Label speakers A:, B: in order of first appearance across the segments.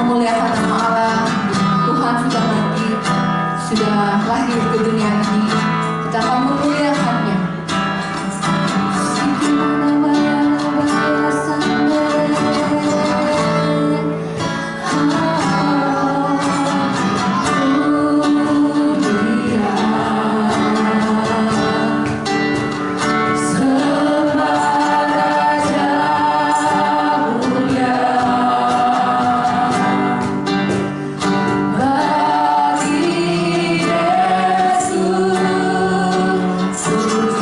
A: memuliakan nama Allah. Tuhan sudah mati, sudah lahir ke dunia ini. Kita akan memuliakannya.
B: Yesus,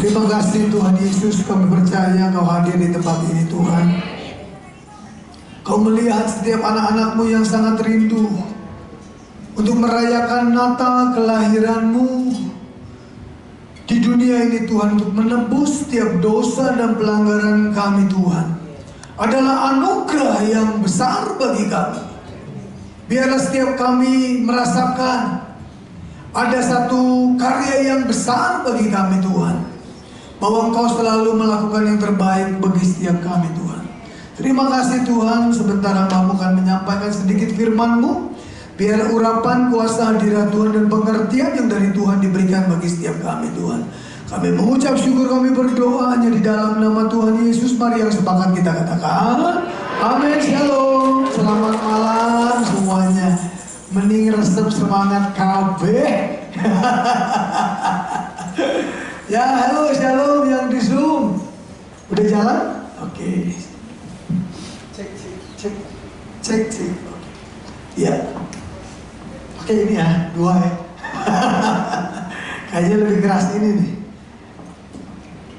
B: Terima kasih Tuhan Yesus, kami percaya Kau hadir di tempat ini Tuhan. Kau melihat setiap anak-anak-Mu yang sangat rindu untuk merayakan Natal kelahiran-Mu di dunia ini Tuhan, untuk menebus setiap dosa dan pelanggaran kami Tuhan. Adalah anugerah yang besar bagi kami. Biarlah setiap kami merasakan ada satu karya yang besar bagi kami Tuhan, bahwa Engkau selalu melakukan yang terbaik bagi setiap kami Tuhan. Terima kasih Tuhan, sebentar hamba-Mu akan menyampaikan sedikit firman-Mu. Biar urapan kuasa hadirat Tuhan dan pengertian yang dari Tuhan diberikan bagi setiap kami Tuhan. Kami mengucap syukur, kami berdoa hanya di dalam nama Tuhan Yesus. Mari yang sepakat kita katakan amin. Shalom, selamat malam semuanya. Mending resep semangat kabeh. Ya, halo, shalom yang di Zoom. Udah jalan? Oke. Cek. Ya. Pakai ini ya, 2 ya. Kayaknya lebih keras ini nih.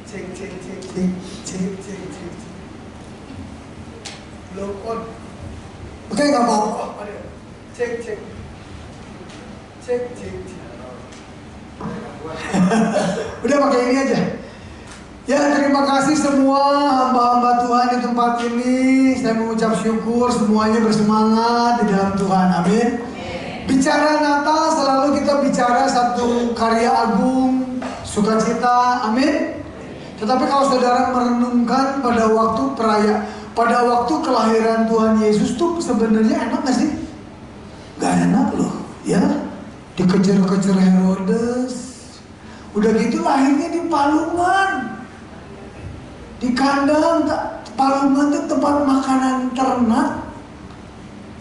B: Cek. Low on. Oke, nggak mau. Cek. Udah pakai ini aja. Ya, terima kasih semua hamba-hamba Tuhan di tempat ini. Saya mengucap syukur semuanya bersemangat di dalam Tuhan. Amin. Bicara Natal selalu kita bicara satu karya agung, sukacita. Amin. Tetapi kalau saudara merenungkan pada waktu kelahiran Tuhan Yesus tuh sebenarnya enak gak sih? Gak enak loh, ya. Dikejar-kejar Herodes. Udah gitu lahirnya di palungan. Di kandang, palungan itu tempat makanan ternak.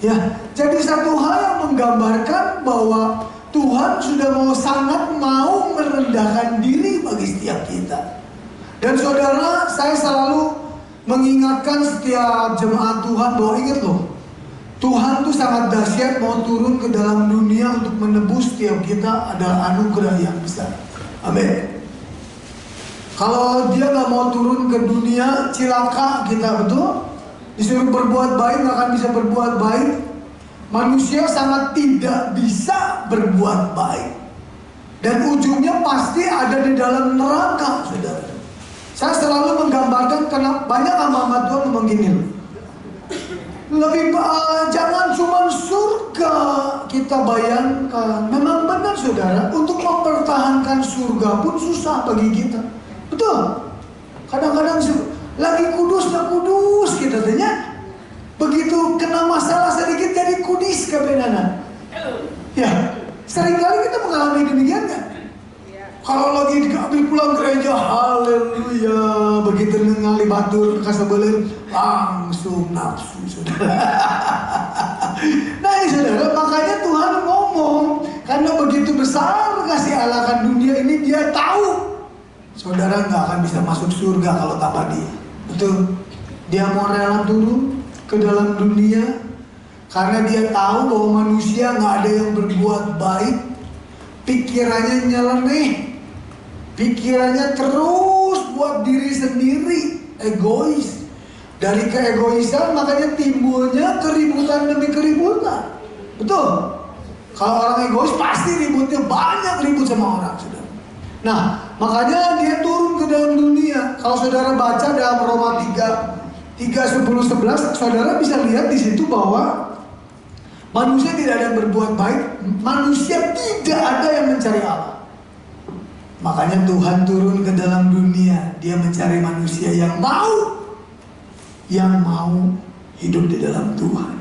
B: Ya, jadi satu hal yang menggambarkan bahwa Tuhan sudah sangat mau merendahkan diri bagi setiap kita. Dan saudara, saya selalu mengingatkan setiap jemaat Tuhan bahwa ingat loh, Tuhan tuh sangat dahsyat, mau turun ke dalam dunia untuk menebus setiap kita adalah anugerah yang besar. Amin. Kalau dia nggak mau turun ke dunia, cilaka kita, betul? Disuruh berbuat baik, nggak akan bisa berbuat baik. Manusia sangat tidak bisa berbuat baik. Dan ujungnya pasti ada di dalam neraka, saudara. Saya selalu menggambarkan, karena banyak hamba-hamba Tuhan ngomong gini loh. Jangan cuma surga kita bayangkan. Memang benar saudara, untuk mempertahankan surga pun susah bagi kita. Betul. Kadang-kadang lagi kudus kita tanya. Begitu kena masalah sedikit jadi kudis kebenaran. Ya, seringkali kita mengalami demikian kan? Kalau lagi diambil pulang gereja, haleluya. Begitu ningali batur kasebelin, langsung nafsu saudara. Nah ini saudara, makanya Tuhan ngomong, karena begitu besar kasih Allah akan dunia ini, dia tahu saudara nggak akan bisa masuk surga kalau tanpa dia. Betul. Dia mau rela turun ke dalam dunia karena dia tahu bahwa manusia nggak ada yang berbuat baik. Pikirannya nyeleneh, pikirannya terus buat diri sendiri, egois. Dari keegoisan makanya timbulnya keributan demi keributan. Betul. Kalau orang egois pasti ributnya banyak, ribut sama orang, saudara. Nah, makanya dia turun ke dalam dunia. Kalau saudara baca dalam Roma 3:10-11, saudara bisa lihat di situ bahwa manusia tidak ada yang berbuat baik, manusia tidak ada yang mencari Allah. Makanya Tuhan turun ke dalam dunia, dia mencari manusia yang mau hidup di dalam Tuhan.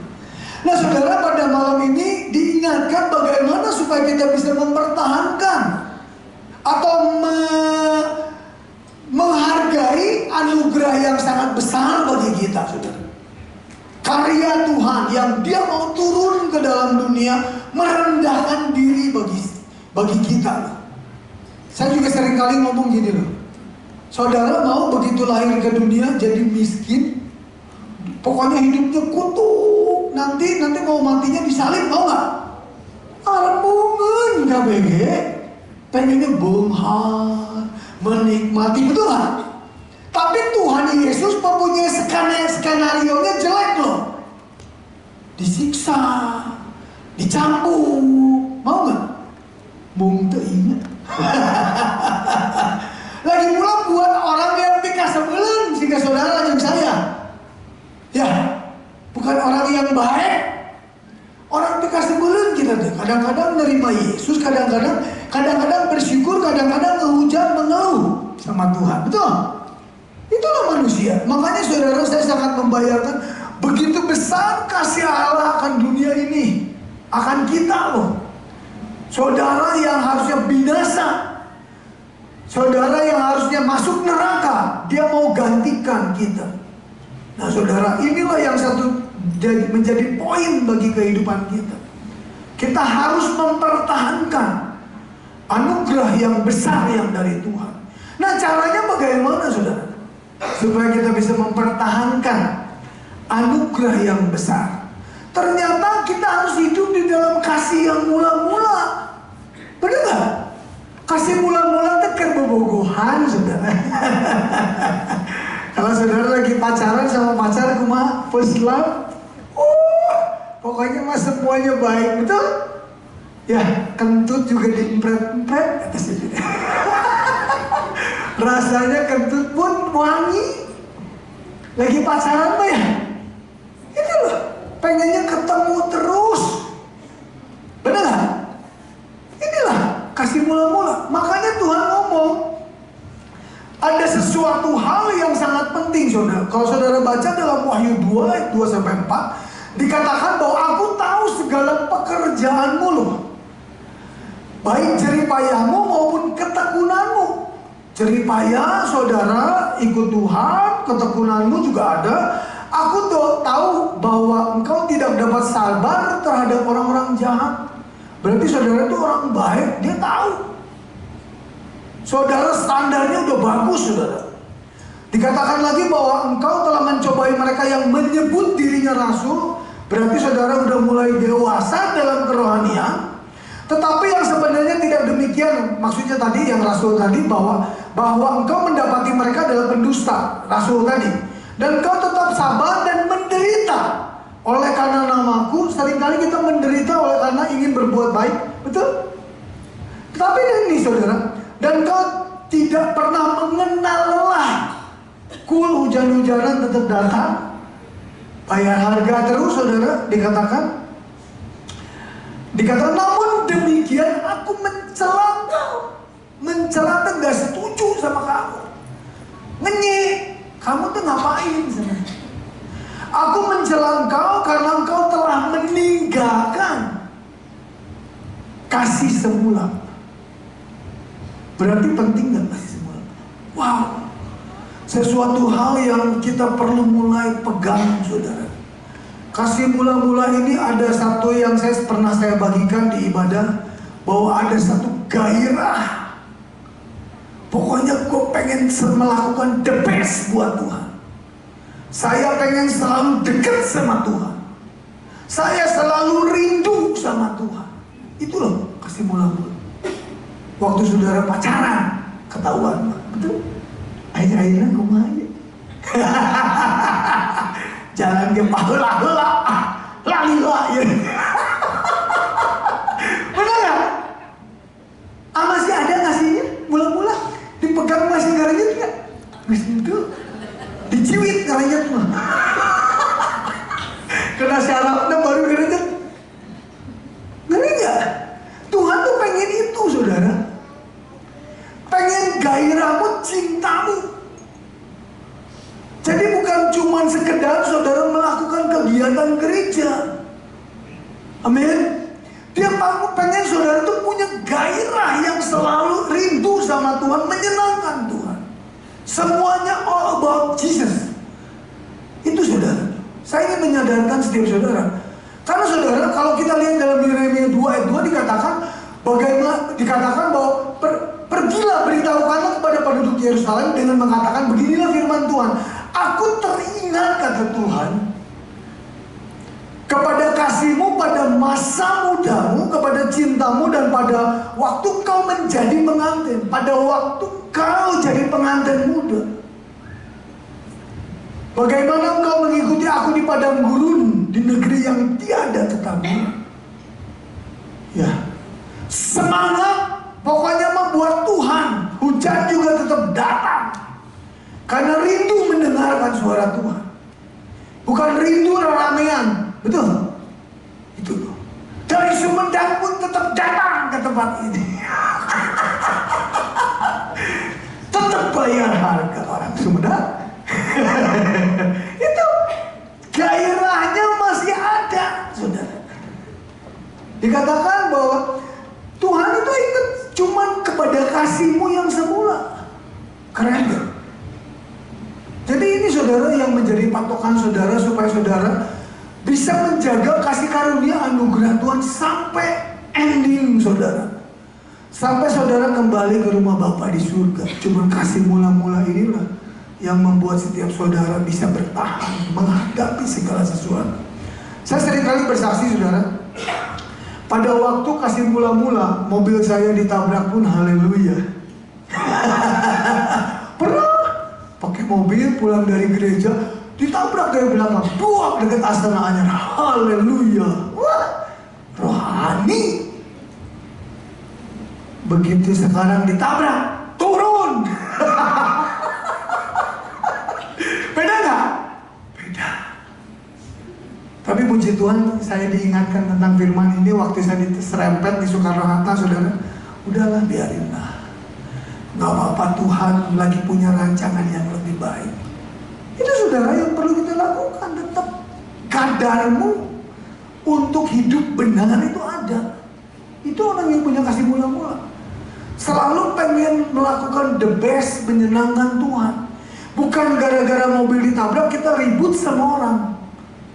B: Nah saudara, pada malam ini diingatkan bagaimana supaya kita bisa mempertahankan atau menghargai anugerah yang sangat besar bagi kita, saudara. Karya Tuhan yang dia mau turun ke dalam dunia, merendahkan diri bagi kita. Saya juga seringkali ngomong gini loh, saudara mau begitu lahir ke dunia jadi miskin, pokoknya hidupnya kutuk, nanti mau matinya disalib, mau nggak? Arembungan KBG. pengennya benghar, menikmati, betul nggak? Tapi Tuhan Yesus mempunyai skenario-nya jelek loh. Disiksa, dicambuk, mau nggak? Bung tuh ingat. Lagi pula buat orang yang pika sebelum sehingga saudara yang saya, ya, bukan orang yang baik. Orang pika sebelum kita tuh kadang-kadang menerima Yesus, kadang-kadang bersyukur, kadang-kadang menghujat, mengeluh sama Tuhan, betul? Itulah manusia. Makanya saudara, saya sangat membayangkan begitu besar kasih Allah akan dunia ini, akan kita loh. Saudara yang harusnya binasa, saudara yang harusnya masuk neraka, dia mau gantikan kita. Nah saudara, inilah yang menjadi poin bagi kehidupan kita. Kita harus mempertahankan anugerah yang besar yang dari Tuhan. Nah caranya bagaimana saudara? Supaya kita bisa mempertahankan anugerah yang besar. Ternyata kita harus hidup di dalam kasih yang mula-mula. Benar gak? Kasih mula-mula itu kebobogohan saudara. Kalau saudara lagi pacaran sama pacar kumaha first love, pokoknya mas semuanya baik, betul? Ya, kentut juga diempret-empret kata saudara. Rasanya kentut pun wangi. Lagi pacaran mah ya, itu loh, pengennya ketemu terus. Benar gak? Inilah kasih mula-mula. Makanya Tuhan ngomong, ada sesuatu hal yang sangat penting saudara. Kalau saudara baca dalam Wahyu 2 ayat 2-4, dikatakan bahwa aku tahu segala pekerjaanmu loh, baik jeripayahmu maupun ketekunanmu. Jeripayah saudara ikut Tuhan, ketekunanmu juga ada. Aku tahu bahwa engkau tidak dapat sabar terhadap orang-orang jahat. Berarti saudara itu orang baik, dia tahu. Saudara standarnya udah bagus saudara. Dikatakan lagi bahwa engkau telah mencobai mereka yang menyebut dirinya rasul. Berarti saudara udah mulai dewasa dalam kerohanian. Tetapi yang sebenarnya tidak demikian. Maksudnya tadi yang rasul tadi bahwa engkau mendapati mereka adalah pendusta, rasul tadi. Dan engkau tetap sabar dan menderita oleh karena namaku. Seringkali kita menderita oleh karena ingin berbuat baik, betul? Tetapi ini saudara, dan kau tidak pernah mengenal lelah. Kul hujan-hujanan tetap datang, bayar harga terus saudara. Dikatakan namun demikian aku mencela kau. Mencela tuh gak setuju sama kamu. Ngenyek, kamu tuh ngapain sebenarnya? Aku mencela engkau karena engkau telah meninggalkan kasih semula. Berarti penting gak kasih semula? Wow, sesuatu hal yang kita perlu mulai pegang saudara. Kasih mula-mula ini ada satu yang pernah saya bagikan di ibadah, bahwa ada satu gairah. Pokoknya gue pengen melakukan the best buat Tuhan. Saya pengen selalu dekat sama Tuhan. Saya selalu rindu sama Tuhan. Itu loh kasih mula-mula. Waktu saudara pacaran ketahuan, betul? Akhir-akhirnya kumaha aja. Jangan dia hela-hela, lalila ya. Benar gak? Masih ada kasihnya mula-mula. Dipegang masih garanyet gak? Masih itu diciwit garanyet mah. Kena syarafnya baru garanyet. Ngeri gak? Tuhan tuh pengen itu saudara. Pengen gairahmu, cintamu. Jadi bukan cuma sekedar saudara melakukan kegiatan gereja. Amin. Dia pengen saudara tuh punya gairah yang selalu rindu sama Tuhan, menyenangkan Tuhan. Semuanya all about Jesus. Itu saudara. Saya ingin menyadarkan setiap saudara. Karena saudara, kalau kita lihat dalam Yeremia 2 ayat 2 dikatakan bahwa pergilah beritahukanlah kepada penduduk Yerusalem dengan mengatakan beginilah firman Tuhan. Aku teringat kata Tuhan kepada kasihmu pada masa mudamu, kepada cintamu, dan pada waktu kau menjadi pengantin. Pada waktu kau jadi pengantin muda. Bagaimana engkau mengikuti aku di padang gurun, di negeri yang tiada tetangga? Ya, semangat pokoknya membuat Tuhan. Hujan juga tetap datang karena rindu mendengarkan suara Tuhan. Bukan rindu ramean, betul? Itu loh. Dari Sumedang pun tetap datang ke tempat ini. Tetap bayar harga orang Sumedang. Itu gairahnya masih ada, saudara. Dikatakan bahwa Tuhan itu ingat cuman kepada kasihmu yang semula. Keren ya? Jadi ini saudara yang menjadi patokan saudara supaya saudara bisa menjaga kasih karunia anugerah Tuhan sampai ending saudara. Sampai saudara kembali ke rumah Bapa di surga. Cuman kasih mula-mula inilah yang membuat setiap saudara bisa bertahan menghadapi segala sesuatu. Saya seringkali bersaksi saudara, pada waktu kasih mula-mula mobil saya ditabrak pun haleluya. Pernah pakai mobil pulang dari gereja ditabrak dari belakang, buak dekat Astana Anyar, haleluya. Wah, rohani. Begitu sekarang ditabrak, turun. Beda nggak? Beda. Tapi puji Tuhan, saya diingatkan tentang firman ini waktu saya diserempet di Soekarno-Hatta, saudara. Udahlah, biarinlah. Gak apa-apa, Tuhan lagi punya rancangan yang lebih baik. Itu saudara yang perlu kita lakukan. Tetap kadarmu untuk hidup benar itu ada. Itu orang yang punya kasih mula-mula. Selalu pengen melakukan the best, menyenangkan Tuhan. Bukan gara-gara mobil ditabrak kita ribut sama orang.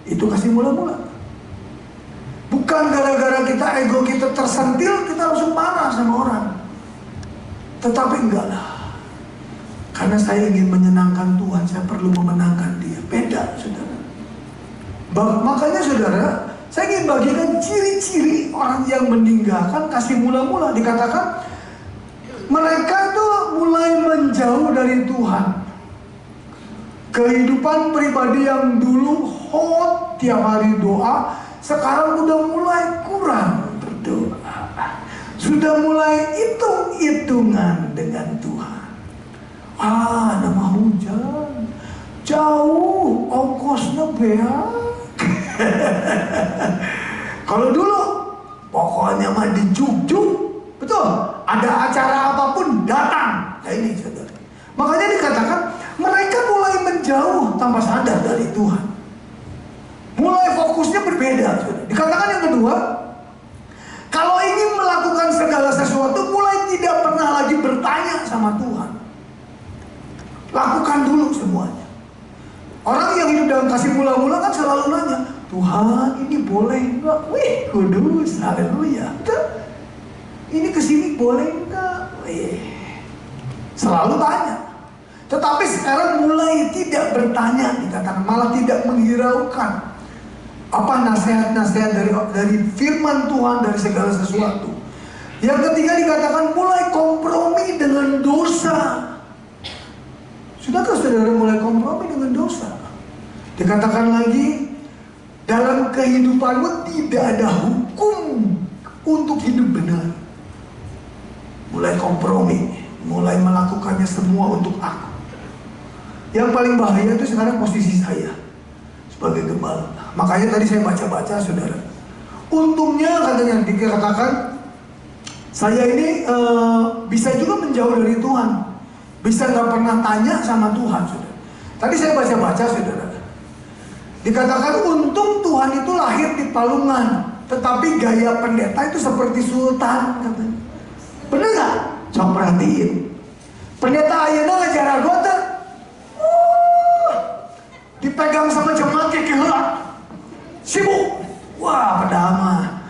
B: Itu kasih mula-mula. Bukan gara-gara kita ego kita tersentil kita langsung marah sama orang. Tetapi enggak lah. Karena saya ingin menyenangkan Tuhan, saya perlu memenangkan dia. Beda saudara. Makanya saudara, saya ingin bagikan ciri-ciri orang yang meninggalkan kasih mula-mula. Dikatakan mereka itu mulai menjauh dari Tuhan. Kehidupan pribadi yang dulu hot tiap hari doa, sekarang udah mulai kurang berdoa. Sudah mulai hitung-hitungan dengan Tuhan. Nama hujan jauh, ongkosnya beak. Kalau dulu pokoknya mah dijuk-juk, betul. Ada acara apapun datang. Nah ini saudara. Makanya dikatakan mereka mulai menjauh tanpa sadar dari Tuhan. Mulai fokusnya berbeda. Dikatakan yang kedua, kalau ingin melakukan segala sesuatu, mulai tidak pernah lagi bertanya sama Tuhan. Lakukan dulu semuanya. Orang yang hidup dalam kasih mula-mula kan selalu nanya, Tuhan ini boleh enggak? Wih, kudus, haleluya. Ini kesini boleh enggak? Wih, selalu tanya. Tetapi sekarang mulai tidak bertanya, dikatakan malah tidak menghiraukan apa nasihat-nasihat dari firman Tuhan, dari segala sesuatu. Yang ketiga dikatakan mulai kompromi dengan dosa. Sudahkah saudara mulai kompromi dengan dosa? Dikatakan lagi, dalam kehidupanmu tidak ada hukum untuk hidup benar. Mulai kompromi, mulai melakukannya semua untuk aku. Yang paling bahaya itu sekarang posisi saya sebagai gembala. Makanya tadi saya baca-baca saudara. Untungnya katanya dikatakan saya ini bisa juga menjauh dari Tuhan. Bisa nggak pernah tanya sama Tuhan saudara. Tadi saya baca-baca saudara. Dikatakan untung Tuhan itu lahir di Palungan, tetapi gaya pendeta itu seperti sultan katanya. Bener nggak? Coba perhatiin. Pendeta ayeuna ngajar anggota, dipegang sama jemaat kayak gelap, sibuk. Wah, padahal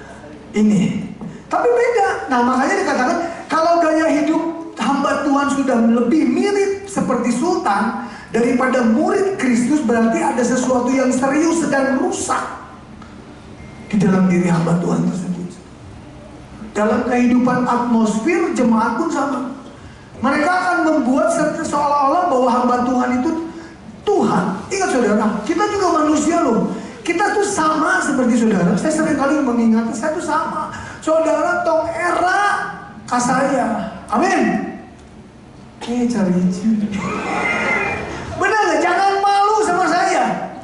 B: ini. Tapi beda. Nah makanya dikatakan kalau gaya hidup hamba Tuhan sudah lebih mirip seperti sultan daripada murid Kristus, berarti ada sesuatu yang serius sedang rusak di dalam diri hamba Tuhan tersebut. Dalam kehidupan atmosfer jemaat pun sama. Mereka akan membuat seolah-olah bahwa hamba Tuhan itu Tuhan. Ingat saudara, kita juga manusia loh. Kita tuh sama seperti saudara. Saya sering kali mengingatkan, saya tuh sama. Saudara tong era kasaya. Amin. Cari benar gak? Jangan malu sama saya.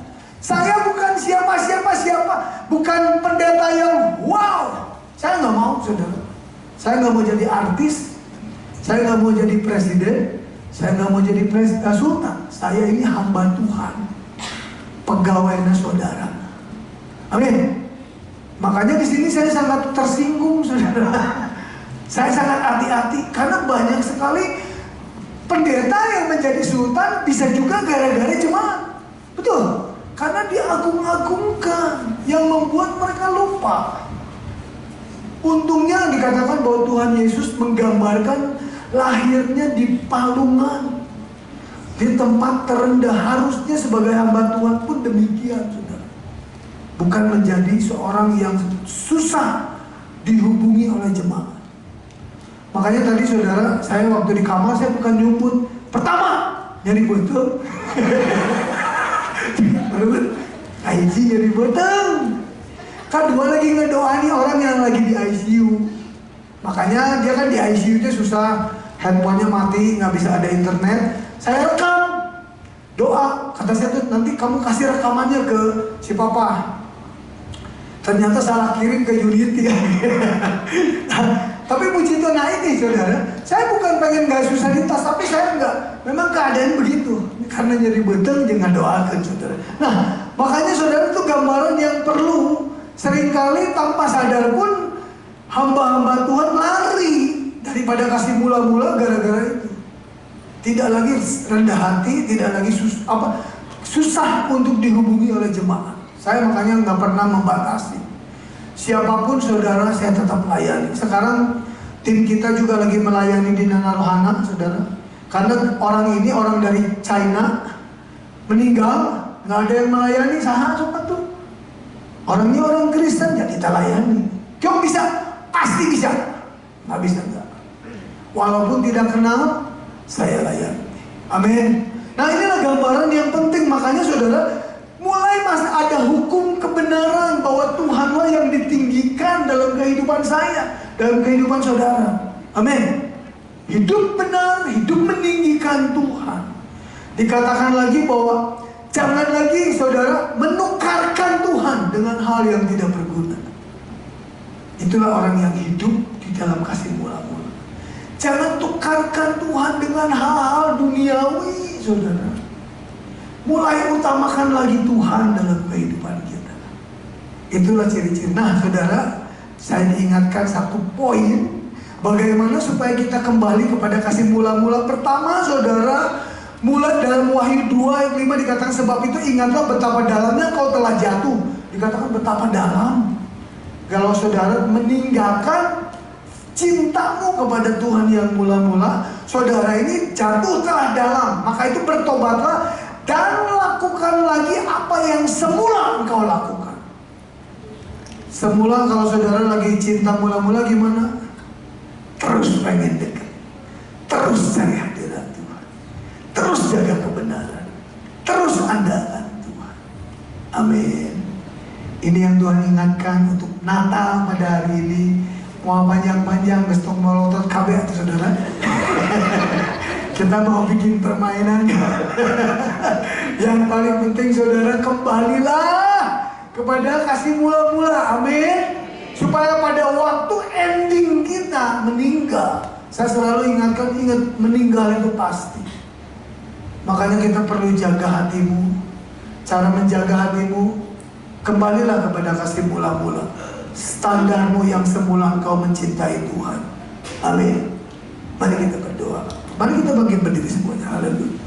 B: Saya bukan siapa. Bukan pendeta yang wow. Saya nggak mau saudara. Saya nggak mau jadi artis. Saya nggak mau jadi presiden. Saya nggak mau jadi sultan. Saya ini hamba Tuhan, pegawainya saudara. Amin. Makanya di sini saya sangat tersinggung saudara. Saya sangat hati-hati karena banyak sekali pendeta yang menjadi sultan bisa juga gara-gara jemaat. Betul. Karena diagung-agungkan yang membuat mereka lupa. Untungnya dikatakan bahwa Tuhan Yesus menggambarkan lahirnya di palungan, di tempat terendah. Harusnya sebagai hamba Tuhan pun demikian, saudara. Bukan menjadi seorang yang susah dihubungi oleh jemaat. Makanya tadi saudara, saya waktu di kamar saya bukan nyumput. Pertama, nyari botol. IC nyari botol. Kedua lagi ngedoani orang yang lagi di ICU. Makanya dia kan di ICU-nya susah, handphonenya mati, nggak bisa ada internet. Saya rekam doa, kata saya tuh nanti kamu kasih rekamannya ke si papa. Ternyata salah kirim ke Unity. Tapi puji Tuhan, nah ini saudara, saya bukan pengen gak susah di tas, tapi saya enggak. Memang keadaan begitu, karena nyari betul jangan doakan saudara. Nah, makanya saudara itu gambaran yang perlu. Seringkali tanpa sadar pun hamba-hamba Tuhan lari daripada kasih mula-mula gara-gara itu. Tidak lagi rendah hati, tidak lagi susah untuk dihubungi oleh jemaat. Saya makanya nggak pernah membatasi. Siapapun saudara, saya tetap layani. Sekarang tim kita juga lagi melayani di Nana Rohana, saudara. Karena orang ini orang dari China meninggal, nggak ada yang melayani, sahah suka tuh. Orangnya orang Kristen, ya kita layani. Kau bisa, pasti bisa. Nggak bisa enggak. Walaupun tidak kenal, saya layani. Amin. Nah inilah gambaran yang penting. Makanya saudara, mulai ada hukum kebenaran bahwa Tuhanlah yang ditinggikan dalam kehidupan saya, dalam kehidupan saudara. Amin. Hidup benar, hidup meninggikan Tuhan. Dikatakan lagi bahwa jangan lagi saudara menukarkan Tuhan dengan hal yang tidak berguna. Itulah orang yang hidup di dalam kasih mula-mula. Jangan tukarkan Tuhan dengan hal-hal duniawi, saudara. Mulai utamakan lagi Tuhan dalam kehidupan kita. Itulah ciri-ciri. Nah saudara, saya diingatkan satu poin, bagaimana supaya kita kembali kepada kasih mula-mula. Pertama saudara, mulai dalam Wahyu 2 ayat 5 dikatakan, sebab itu ingatlah betapa dalamnya kau telah jatuh. Dikatakan betapa dalam. Kalau saudara meninggalkan cintamu kepada Tuhan yang mula-mula, saudara ini jatuh telah dalam. Maka itu bertobatlah dan lakukan lagi apa yang semula engkau lakukan. Semula kalau saudara lagi cinta mula-mula gimana? Terus pengen dekat, terus cari hadirat Tuhan, terus jaga kebenaran, terus andalkan Tuhan. Amin. Ini yang Tuhan ingatkan untuk Natal pada hari ini. Mau panjang-panjang besok melotot KB atau saudara. Kita mau bikin permainan. Yang paling penting saudara, kembalilah kepada kasih mula-mula. Amin. Supaya pada waktu ending kita meninggal, saya selalu ingat meninggal itu pasti. Makanya kita perlu jaga hatimu. Cara menjaga hatimu, kembalilah kepada kasih mula-mula. Standarmu yang semula engkau mencintai Tuhan. Amin. Mari kita berdoa. Mari kita bangkit berdiri semuanya. Haleluya.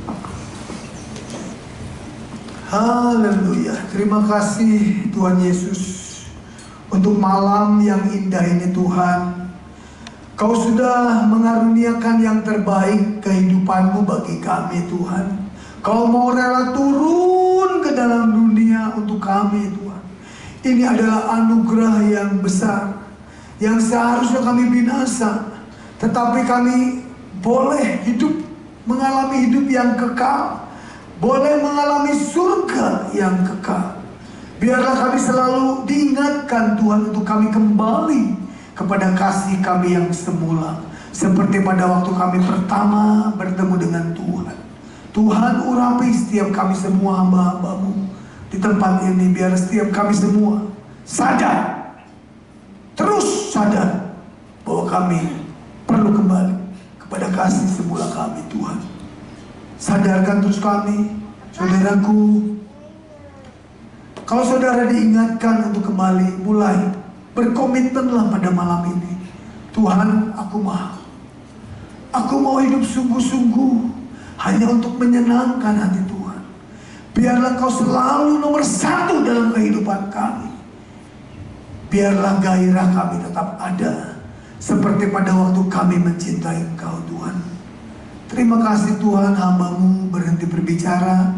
B: Haleluya. Terima kasih Tuhan Yesus untuk malam yang indah ini Tuhan. Kau sudah mengaruniakan yang terbaik kehidupanmu bagi kami Tuhan. Kau mau rela turun ke dalam dunia untuk kami Tuhan. Ini adalah anugerah yang besar, yang seharusnya kami binasa, tetapi kami boleh hidup, mengalami hidup yang kekal, boleh mengalami surga yang kekal. Biarlah kami selalu diingatkan Tuhan untuk kami kembali kepada kasih kami yang semula, seperti pada waktu kami pertama bertemu dengan Tuhan. Tuhan, urapi setiap kami semua hamba-hamba-Mu di tempat ini. Biar setiap kami semua sadar, terus sadar bahwa kami perlu kembali kepada kasih semula kami, Tuhan. Sadarkan terus kami, saudaraku. Kalau saudara diingatkan untuk kembali, mulai berkomitmenlah pada malam ini. Tuhan, aku mau hidup sungguh-sungguh hanya untuk menyenangkan hati Tuhan. Biarlah Kau selalu nomor satu dalam kehidupan kami. Biarlah gairah kami tetap ada, seperti pada waktu kami mencintai Engkau, Tuhan. Terima kasih Tuhan, hamba-Mu berhenti berbicara.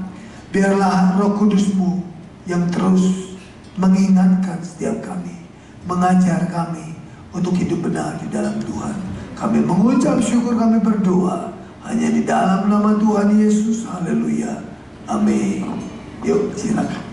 B: Biarlah Roh Kudus-Mu yang terus mengingatkan setiap kami, mengajar kami untuk hidup benar di dalam Tuhan. Kami mengucap syukur, kami berdoa hanya di dalam nama Tuhan Yesus. Haleluya. Amin. Yuk, silakan.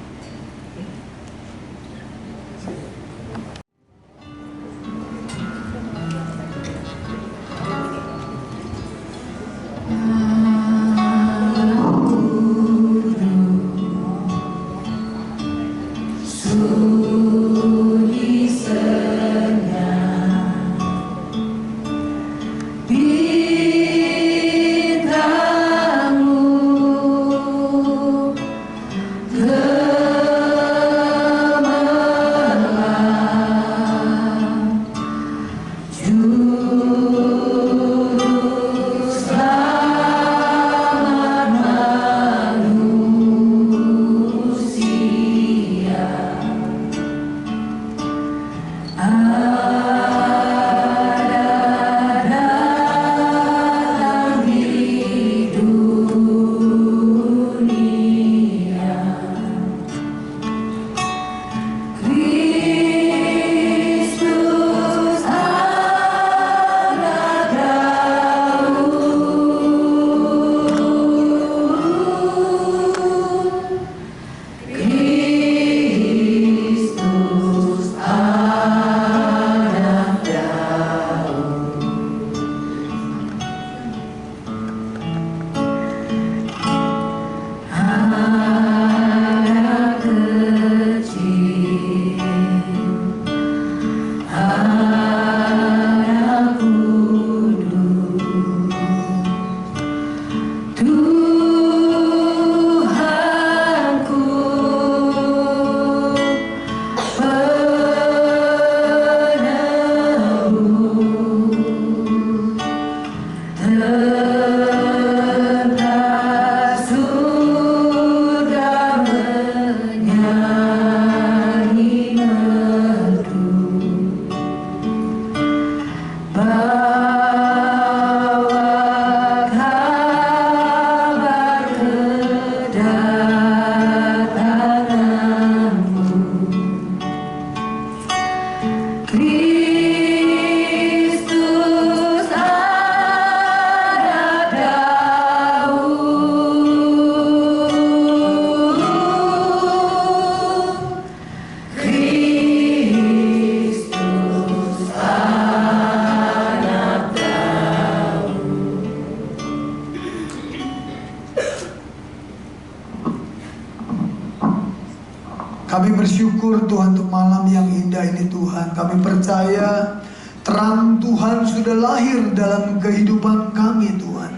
B: Kami bersyukur Tuhan untuk malam yang indah ini Tuhan. Kami percaya terang Tuhan sudah lahir dalam kehidupan kami Tuhan.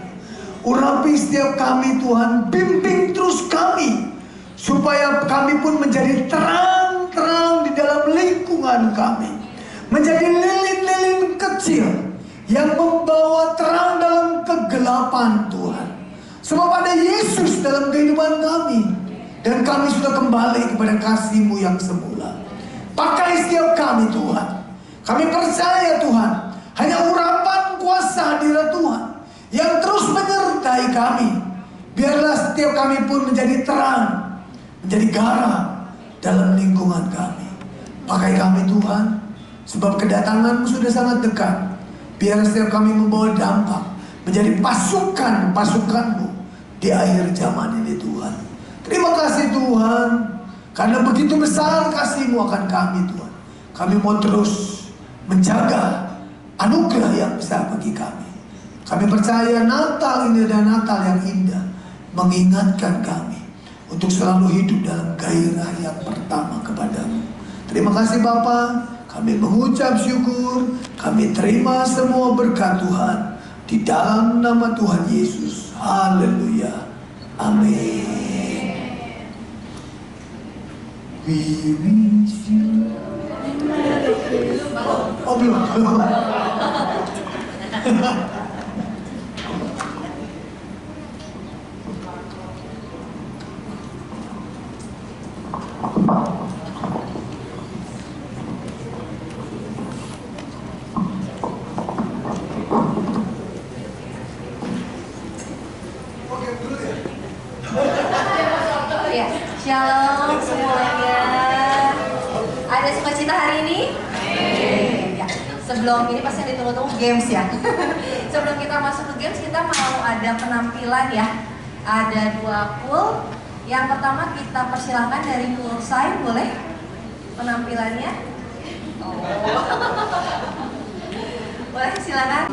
B: Urapi setiap kami Tuhan, bimbing terus kami, supaya kami pun menjadi terang-terang di dalam lingkungan kami. Menjadi lilin-lilin kecil yang membawa terang dalam kegelapan Tuhan. Sebab ada Yesus dalam kehidupan kami. Dan kami sudah kembali kepada kasih-Mu yang semula. Pakai setiap kami Tuhan. Kami percaya Tuhan, hanya urapan kuasa hadirat Tuhan yang terus menyertai kami. Biarlah setiap kami pun menjadi terang, menjadi garam dalam lingkungan kami. Pakai kami Tuhan, sebab kedatangan-Mu sudah sangat dekat. Biar setiap kami membawa dampak, menjadi pasukan-pasukan-Mu di akhir zaman ini Tuhan. Terima kasih Tuhan, karena begitu besar kasih-Mu akan kami Tuhan. Kami mau terus menjaga anugerah yang besar bagi kami. Kami percaya Natal ini adalah Natal yang indah, mengingatkan kami untuk selalu hidup dalam gairah yang pertama kepada-Mu. Terima kasih Bapa, kami mengucap syukur, kami terima semua berkat Tuhan di dalam nama Tuhan Yesus. Haleluya. Amin. We reach you. Oh belum.
A: Ya, shalom semuanya. Ada sukacita hari ini? Ya, sebelum ini pasti ditunggu-tunggu games ya. Sebelum kita masuk ke games, kita mau ada penampilan ya. Ada 2 pool. Yang pertama kita persilahkan dari poolside, boleh? Penampilannya? Oh. Boleh silakan.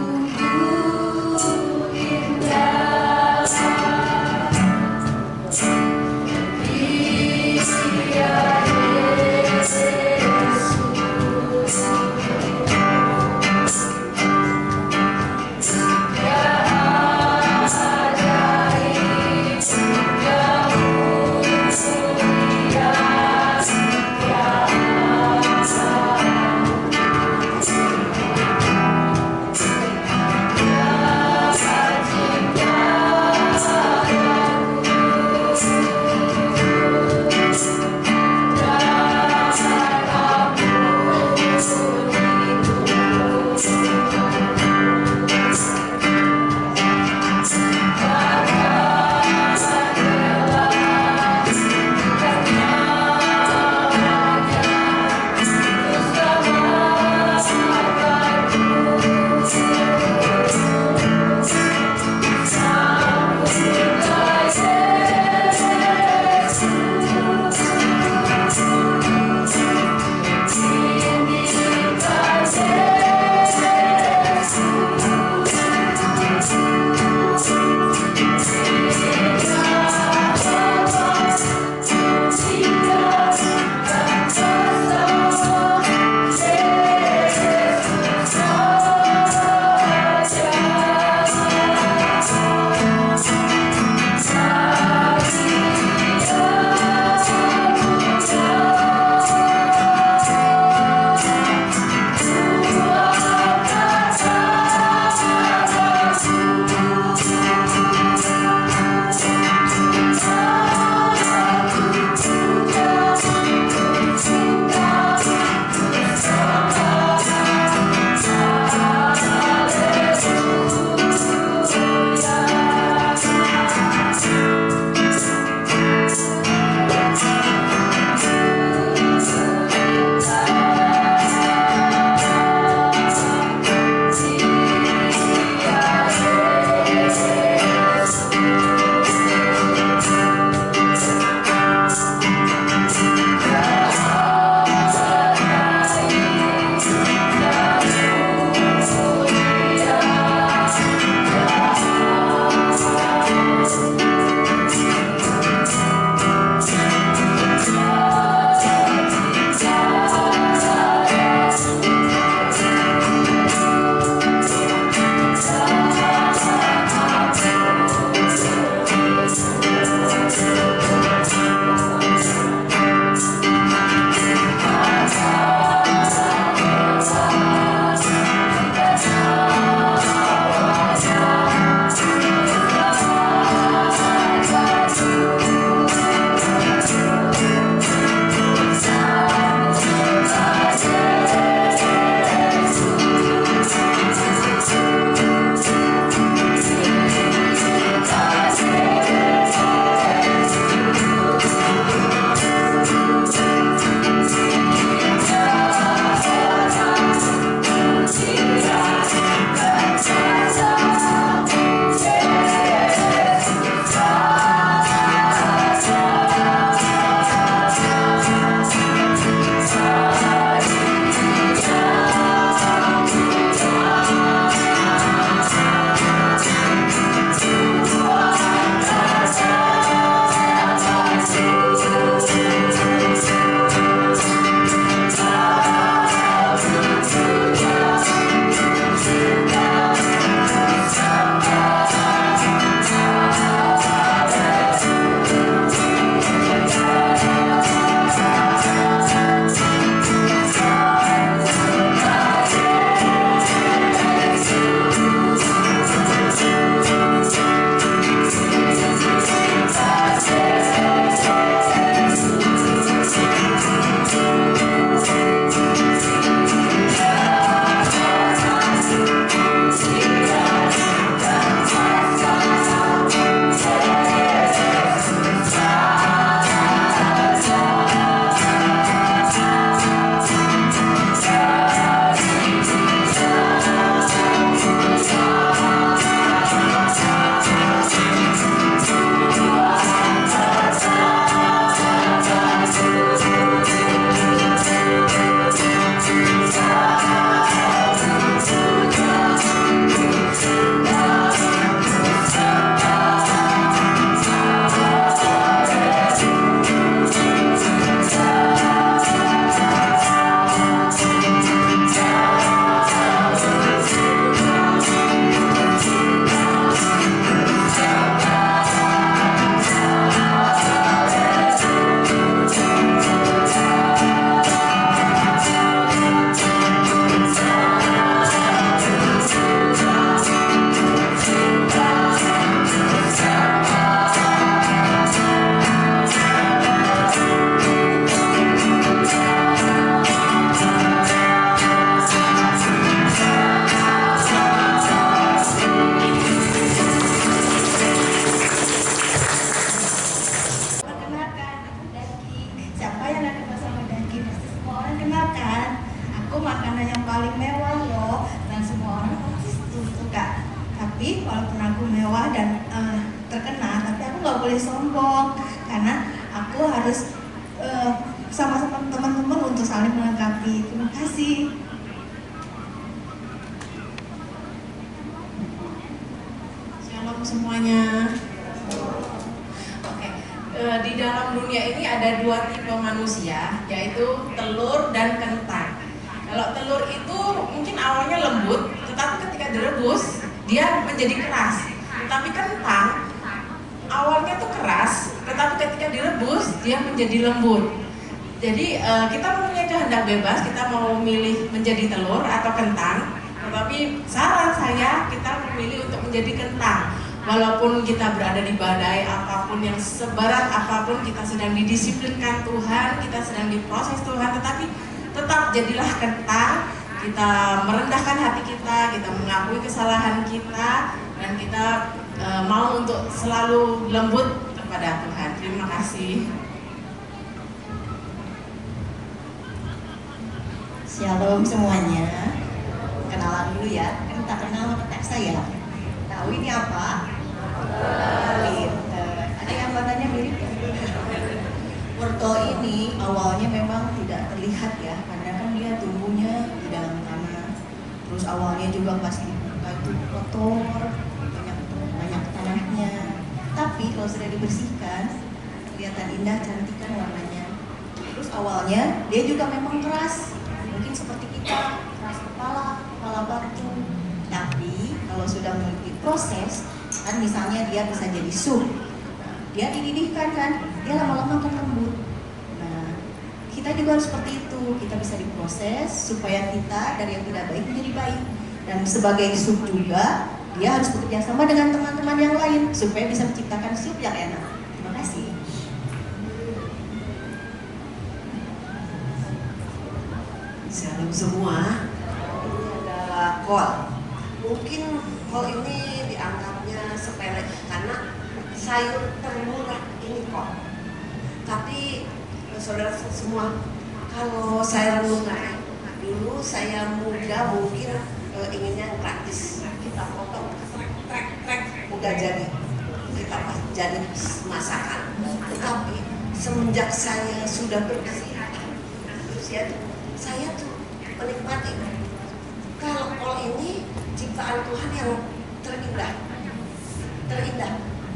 A: terkenal, tapi aku nggak boleh sombong karena aku harus sama-sama teman-teman untuk saling melengkapi. Terima kasih.
C: Shalom semuanya. Oke, di dalam dunia ini ada dua tipe manusia, yaitu telur dan kentang. Kalau telur itu mungkin awalnya lembut, tetapi ketika direbus dia menjadi keras. Tetapi kentang awalnya tuh keras, tetapi ketika direbus dia menjadi lembut. Jadi kita mempunyai kehendak bebas, kita mau milih menjadi telur atau kentang. Tetapi saran saya kita memilih untuk menjadi kentang. Walaupun kita berada di badai apapun, yang seberat apapun, kita sedang didisiplinkan Tuhan, kita sedang diproses Tuhan, tetapi tetap jadilah kentang. Kita merendahkan hati kita mengakui kesalahan kita, dan kita mau untuk selalu lembut kepada Tuhan. Terima kasih.
A: Shalom semuanya. Kenalan dulu ya, kan tak kenal maka tak saya. Tahu ini apa? Winter. Ada yang badannya mirip ya? Wortel ini awalnya memang tidak terlihat ya, karena kan dia tumbuhnya di dalam tanah. Terus awalnya juga pasti dibuka itu kotor, banyak tanahnya. Tapi kalau sudah dibersihkan, kelihatan indah, cantik kan warnanya. Terus awalnya dia juga memang keras, mungkin seperti kita, keras kepala batu. Tapi kalau sudah mengikuti proses, kan misalnya dia bisa jadi sup, dia dididihkan kan, dia lama-lama akan lembut. Nah, kita juga harus seperti itu, kita bisa diproses supaya kita dari yang tidak baik menjadi baik. Dan sebagai sup juga, dia harus bekerja sama dengan teman-teman yang lain supaya bisa menciptakan sup yang enak. Terima kasih.
D: Shalom semua. Ini ada kol. Mungkin kol ini dianggapnya sepele karena sayur termurah ini kol. Tapi saudara semua, kalau saya renungkan, dulu saya muda mungkin inginnya gratis. Kita potong, trek, udah jadi. Kita jadi masakan. Tetapi semenjak saya sudah berusia, saya tuh menikmati kalau kol ini ciptaan Tuhan yang terindah.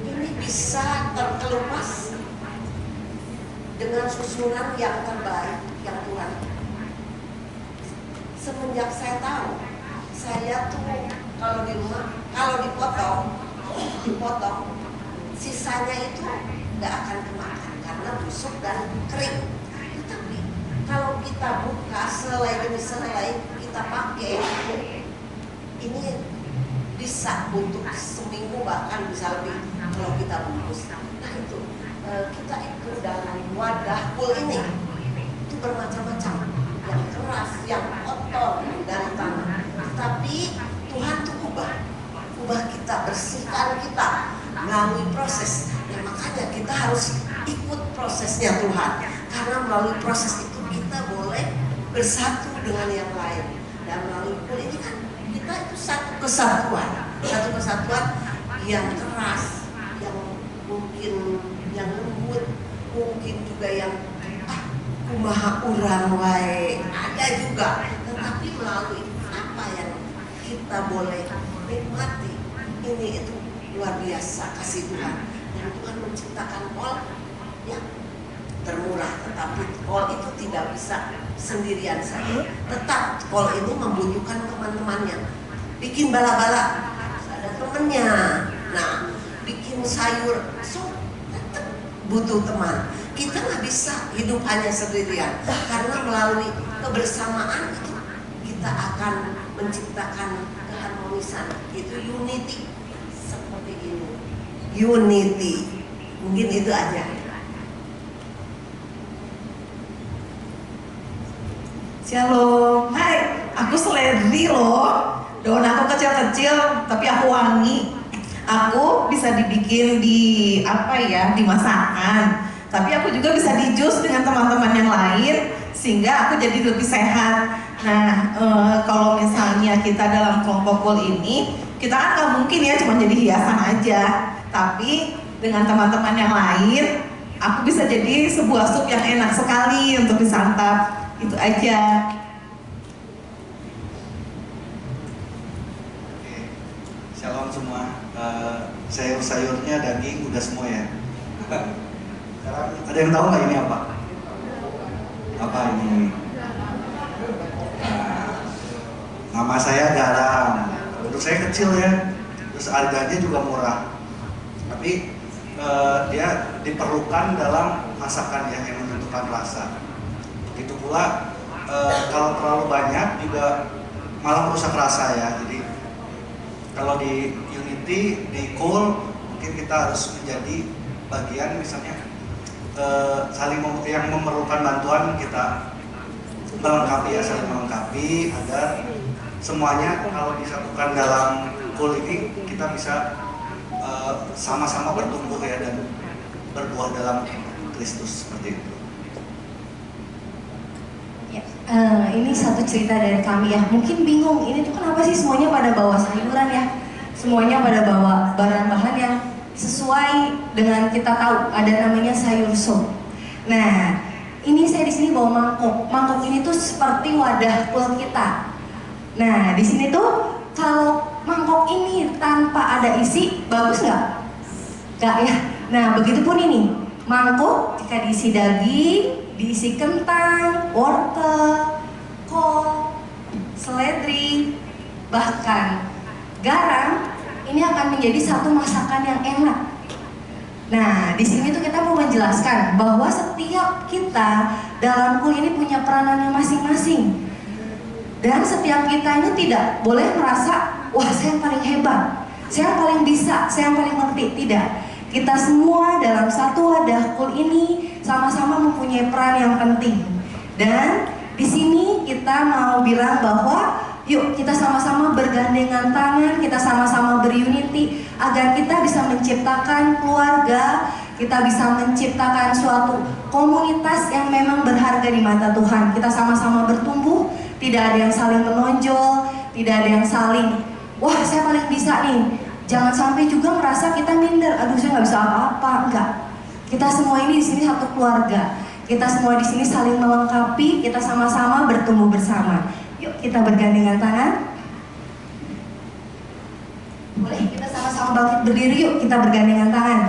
D: Ini bisa terkelupas dengan susunan yang terbaik yang Tuhan. Semenjak saya tahu, saya tuh kalau di rumah kalau dipotong sisanya itu nggak akan kemakan karena busuk dan kering. Tetapi kalau kita buka selai demi selai, kita pakai, ini bisa untuk seminggu bahkan bisa lebih kalau kita bungkus. Nah itu kita itu dalam wadah kul ini itu bermacam-macam, yang keras, yang kotor dari tanah. Tapi Tuhan tuh ubah kita, bersihkan kita melalui proses. Dan makanya kita harus ikut prosesnya Tuhan, karena melalui proses itu kita boleh bersatu dengan yang lain. Dan melalui kul ini kan kita itu satu kesatuan yang keras, yang mungkin yang lembut, mungkin juga yang kumaha urang wae ada juga. Tetapi melalui apa yang kita boleh nikmati, ini itu luar biasa kasih Tuhan. Dan Tuhan menciptakan kol yang termurah, tetapi kol itu tidak bisa sendirian saja. Tetap kol ini membutuhkan teman-temannya. Bikin bala-bala ada temennya. Nah, bikin sayur sup tetap butuh teman. Kita nggak bisa hidup hanya sendirian, karena melalui kebersamaan itu kita akan menciptakan keharmonisan. Itu unity seperti ini. Unity. Mungkin itu aja.
E: Shalom, hai, aku seledri loh. Daun aku kecil-kecil, tapi aku wangi. Aku bisa dibikin di di masakan. Tapi aku juga bisa di jus dengan teman-teman yang lain, sehingga aku jadi lebih sehat. Nah, kalau misalnya kita dalam kelompok kul ini, kita kan nggak mungkin ya cuma jadi hiasan aja. Tapi dengan teman-teman yang lain, aku bisa jadi sebuah sup yang enak sekali untuk disantap. Itu aja.
F: Oke, shalom semua. Sayur-sayurnya daging udah semua ya. Sekarang ada yang tahu nggak ini apa? Apa ini? Nah, nama saya garam. Untuk saya kecil ya. Terus harganya juga murah. Tapi dia diperlukan dalam masakan yang menentukan rasa. Itu pula kalau terlalu banyak juga malah merusak rasa ya. Jadi kalau di Unity, di Cool, mungkin kita harus menjadi bagian misalnya yang memerlukan bantuan kita melengkapi ya, saling melengkapi agar semuanya kalau disatukan dalam Cool ini kita bisa sama-sama bertumbuh ya dan berbuah dalam Kristus seperti itu.
A: Ya, ini satu cerita dari kami ya. Mungkin bingung, ini tuh kenapa sih semuanya pada bawa sayuran ya? Semuanya pada bawa bahan-bahan yang sesuai dengan kita tahu ada namanya sayur sop. Nah, ini saya di sini bawa mangkok. Mangkok ini tuh seperti wadah Cool kita. Nah, di sini tuh kalau mangkok ini tanpa ada isi, bagus nggak? Nggak ya. Nah, begitupun ini mangkok jika diisi daging, diisi kentang, wortel, kol, seledri, bahkan garam, ini akan menjadi satu masakan yang enak. Nah, di sini tuh kita mau menjelaskan bahwa setiap kita dalam Cool ini punya peranannya masing-masing. Dan setiap kita ini tidak boleh merasa, wah saya yang paling hebat, saya yang paling bisa, saya yang paling ngerti. Tidak. Kita semua dalam satu wadah Cool ini sama-sama mempunyai peran yang penting. Dan di sini kita mau bilang bahwa yuk kita sama-sama bergandengan tangan, kita sama-sama berunity agar kita bisa menciptakan keluarga, kita bisa menciptakan suatu komunitas yang memang berharga di mata Tuhan. Kita sama-sama bertumbuh, tidak ada yang saling menonjol, tidak ada yang saling, wah saya paling bisa nih. Jangan sampai juga merasa kita minder, aduh saya nggak bisa apa-apa, enggak. Kita semua ini di sini satu keluarga. Kita semua di sini saling melengkapi, kita sama-sama bertumbuh bersama. Yuk kita bergandengan tangan. Boleh kita sama-sama bangkit berdiri, yuk kita bergandengan tangan.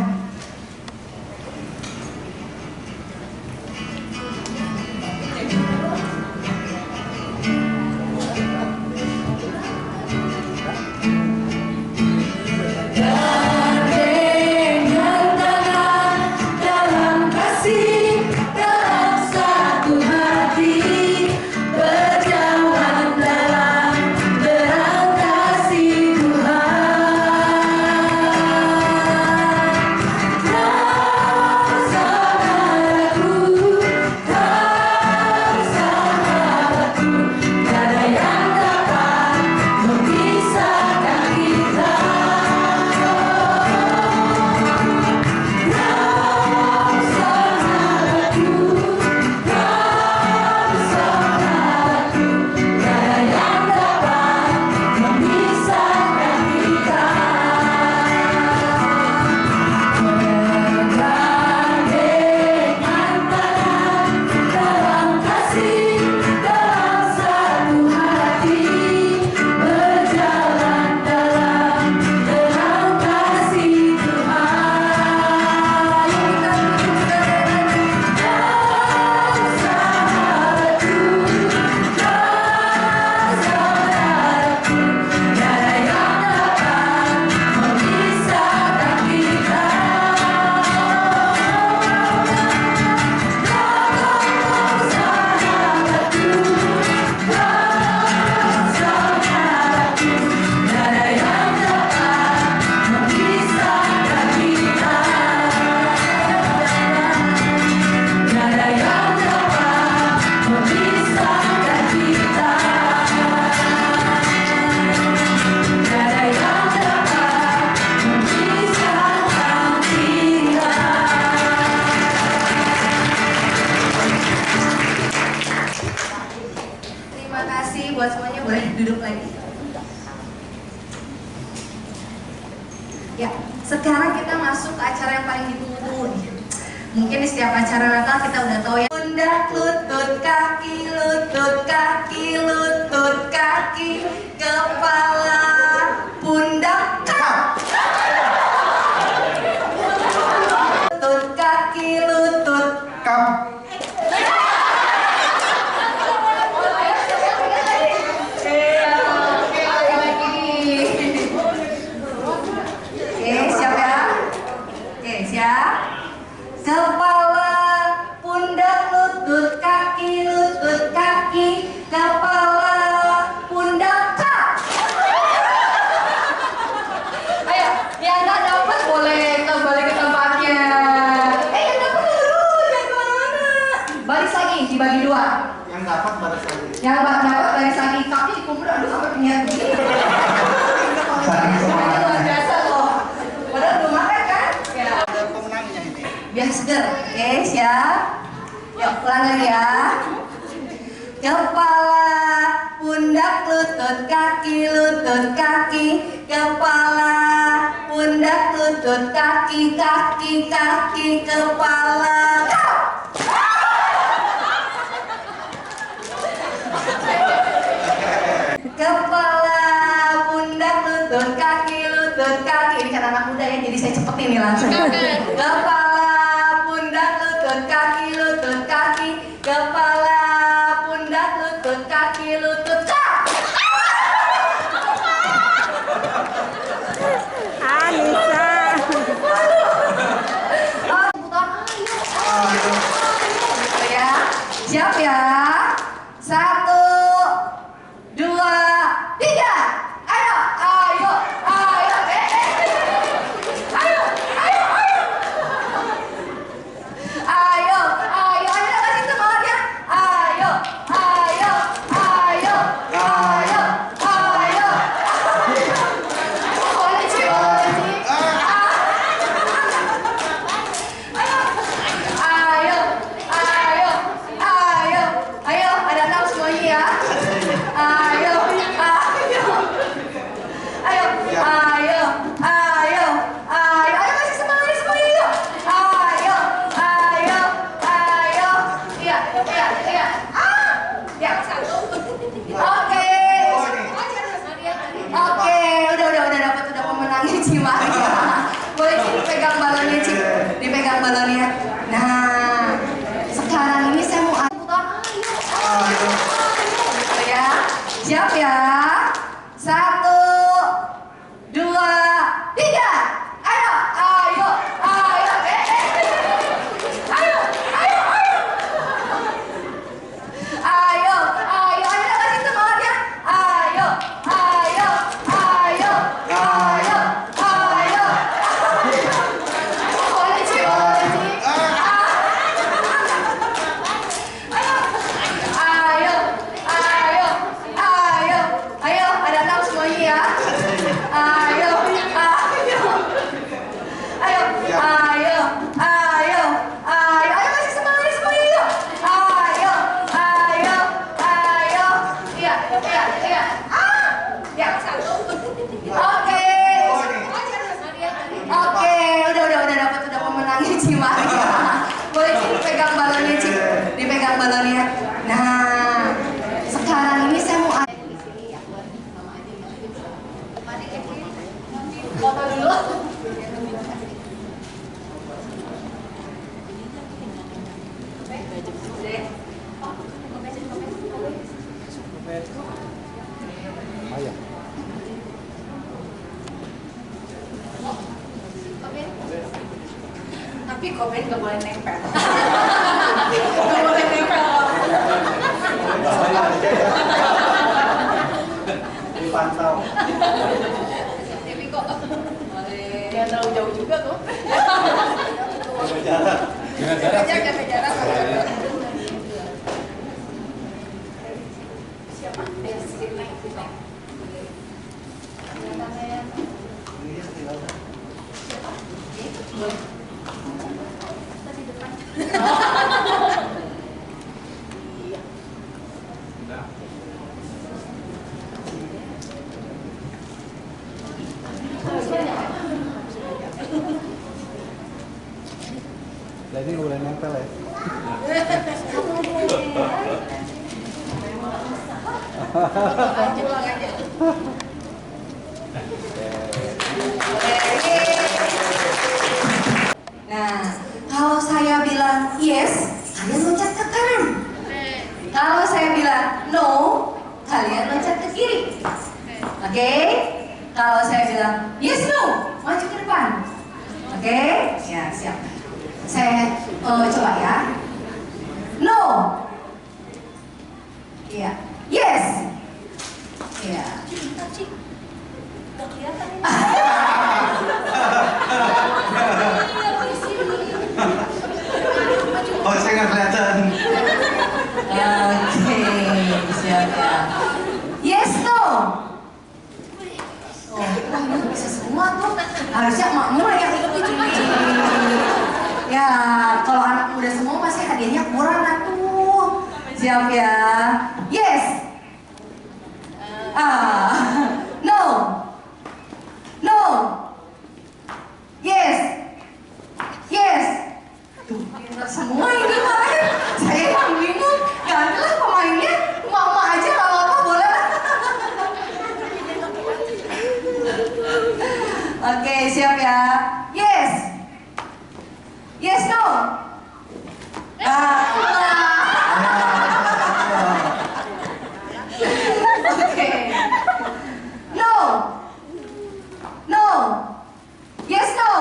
A: Mungkin di setiap acara Natal kita udah tahu ya. Pundak, lutut, kaki, kepala, pundak, lutut, kaki, lutut.
B: Kap.
A: Kepala, pundak, lutut, kaki, kepala, pundak, Ayo, yang nggak dapat boleh kembali ke tempatnya. Yang dapat dulu, jangan kemana-mana. Baris lagi, dibagi dua.
F: Yang dapat balas lagi.
A: Yang dapat baris lagi, kaki dikumpul, aduh sampai kenyang begini. Luar biasa loh. Padahal belum makan kan? Ya.
F: Ada pemenangnya ini.
A: Biar seger, oke siap. Yuk ulang lagi ya. Kepala, pundak, lutut, kaki, kepala, pundak, lutut, kaki, kepala. Kepala, pundak, lutut, kaki. Ini kan anak muda ya, jadi saya cepetin nih langsung. Kepala, pundak, lutut, kaki, kepala, pundak, lutut, kaki,
G: Anissa.
A: Ayo. Ya, siap ya. 1, 2, 3. Ayo. Ayo. Kasih semangat ya. Ayo. Ada tahu semuanya ya. Ayo. Kasih semangat semuanya yuk. Ayo. Iya. Ya. Oke, udah dapat pemenangnya Cimaria. Boleh Ci dipegang balonnya. Nah, sekarang ini saya mau ya. Siap ya. 1, 2, 3. Ayo. Kasih semangat ya. Ayo. Boleh Ci. Ayo, ada tahu semuanya ya. Ayo. Kasih semangat semuanya yuk. Ayo. Iya. Ya. Oke, udah dapat pemenangnya Cimaria. Boleh Ci dipegang balonnya. Nah, sekarang ini saya mau foto dulu. Tapi komen nggak boleh nempel. Nggak boleh nempel.
F: Dipantau.
A: Tapi kok boleh. Jangan terlalu jauh juga tuh. Jaga jarak. Siapa?
G: Jadi nggak boleh nempel ya.
A: Nah, kalau saya bilang yes, kalian loncat ke kanan. Kalau saya bilang no, kalian loncat ke kiri. Oke? Kalau saya bilang yes no, maju ke depan. Oke? Ya, siap. Saya coba ya. No. Iya. Yes. Iya. Nggak kelihatan ini.
F: Oh, saya nggak kelihatan.
A: Oke, siap ya. Yes no. Oh, wah, ini bisa semua tuh. Harusnya makmur yang ikut cumi. Ya, kalau anak muda semua pasti hadiahnya kurang atuh. Siap ya. Yes. No. No. Yes. Yes. Tuh, pintar semua ini kemarin. Saya yang bingung. Gantilah pemainnya. Mama aja kalau apa boleh. Oke, siap ya. Yes. Yes, no. Oke. No. No. Yes, no.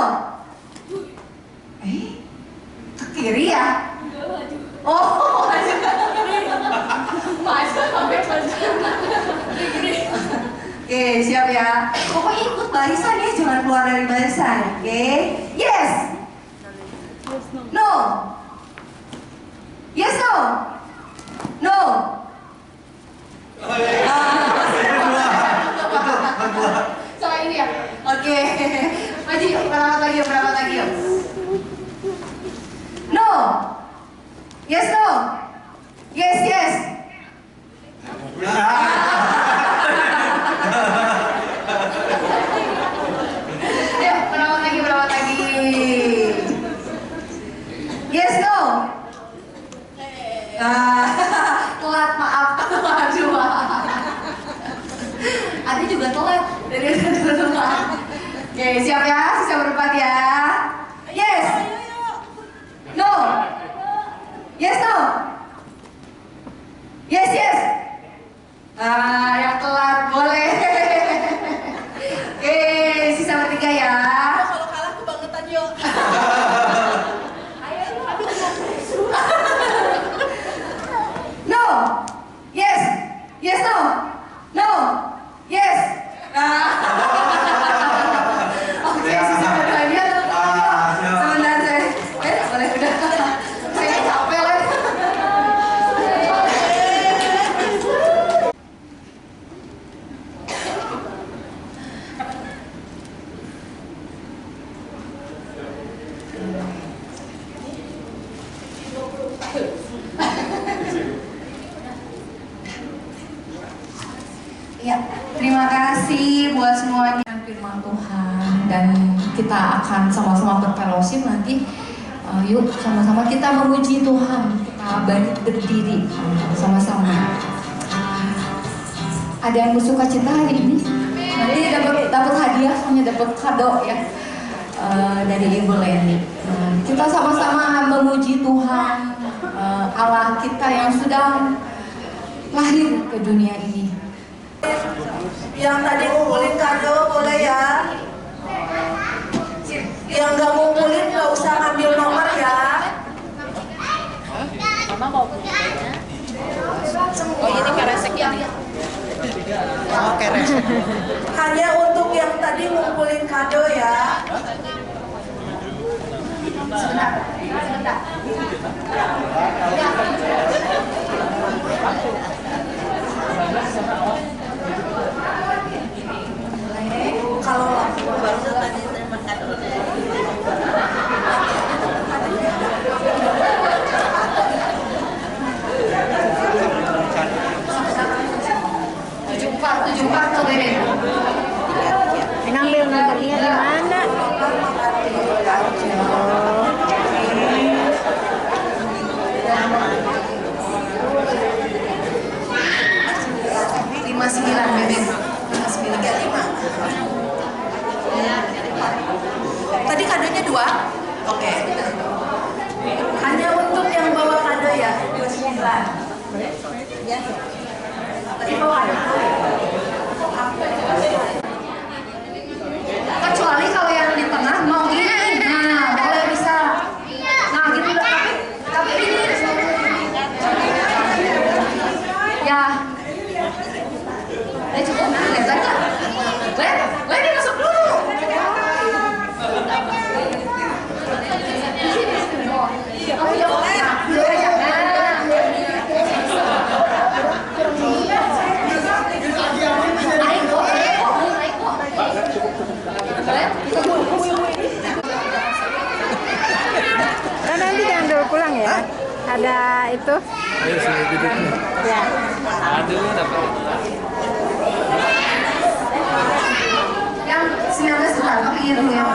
A: Ke kiri ya? Oh, maju sampai Oke, siap ya. Pokoknya ikut barisan ya, jangan keluar dari barisan. Oke, yes. No. Yes, no. No. Sama ini ya. Oke. Maju yuk, berapa lagi yuk. No. Yes, no. Yes, yes. Yuk, berapa lagi. Yes, no. Telat, maaf. Aduh. Adi juga telat. Dari telat. Oke, siap ya? Sisa berempat ya. Yes. No. Yes, no. Yes, yes. Yang telat boleh. Oke, sisa bertiga ya.
C: Kalau kalah kebangetan yuk.
A: No. Yes. Yes, no. No. Yes. Oke, sisa bertiga. Sebentar saya. Boleh udah. Saya capek lagi. Ya, terima kasih buat semuanya firman Tuhan dan kita akan sama-sama berfellowship nanti. Yuk sama-sama kita memuji Tuhan, kita bangkit berdiri sama-sama. Ada yang bersuka cita hari ini? Nanti dapat hadiah, soalnya dapat kado ya dari Ibu Leni. Kita sama-sama memuji Tuhan, Allah kita yang sudah lahir ke dunia ini.
E: Yang tadi ngumpulin kado boleh ya. Yang nggak ngumpulin nggak usah ngambil nomor ya.
C: Mama mau punya. Oh ini keresek ya? Oh keresek.
E: Hanya untuk yang tadi ngumpulin kado ya.
A: Sebentar.
E: Kalau baru tadi terima kado.
A: Tujuh empat tuh Bebe.
C: Ngambil nomornya di mana? 2? Oke. Hanya untuk yang bawa kado ya, 29. Ya. Tadi bawa kado.
A: Kecuali kalau yang di tengah mau gini, nah boleh bisa. Nah gitu, tapi ini ya. Cukup, lihat aja. Lihat dia masuk dulu. Oh ya boleh.
G: Nah, nanti jangan dulu pulang ya. Ada itu.
H: Ayo sini duduknya.
G: Ya.
H: Aduh, dapat.
A: Yang 19 berapa gitu ya?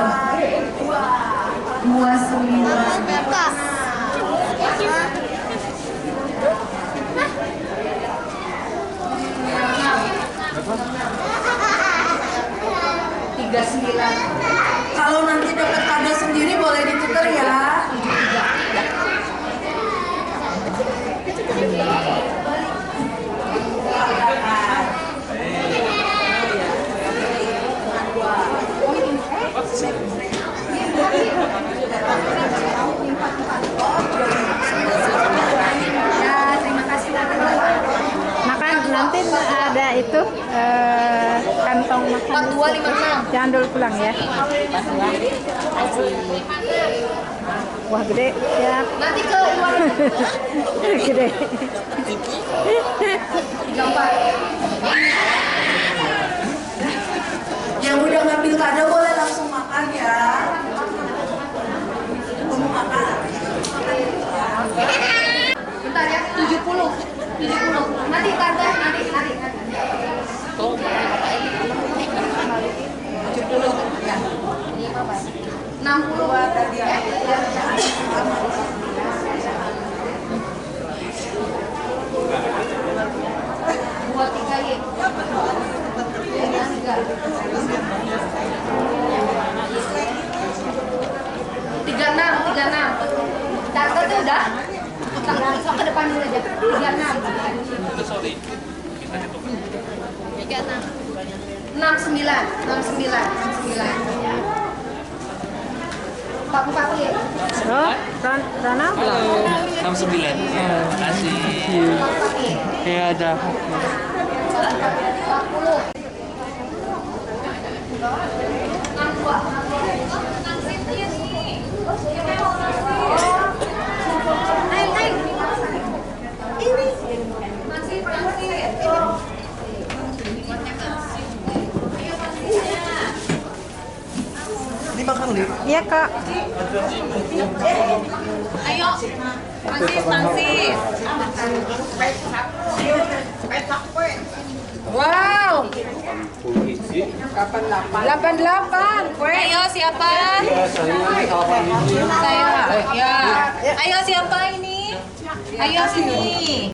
A: 39.
C: Kalau nanti dapat kado sendiri boleh ditukar ya.
A: Ya, terima kasih Tante.
G: Makan nanti ada itu kantong makan.
A: 4256.
G: Jangan dulu pulang ya. Wah gede ya.
A: Nanti ke luar.
G: Gede.
A: 34.
C: Yang udah ngambil kado boleh langsung makan ya. Mau makan.
A: Bentar ya, 70. Nanti Tante, nanti. 70 ya. Ini apa? 60 tadi ya. Buat 3 ya. 36. Tante tuh udah. Langsung ke depan dulu aja. 36. 69. 44 ya.
G: Oh, Rana belum.
H: 69. Kasih. Ya ada.
A: 40. 62.
G: Iya kak.
C: Ayo, pangsit.
G: Wow. 88. Kue.
C: Ayo siapa? Saya. Ya. Ayo siapa ini? Ayo sini.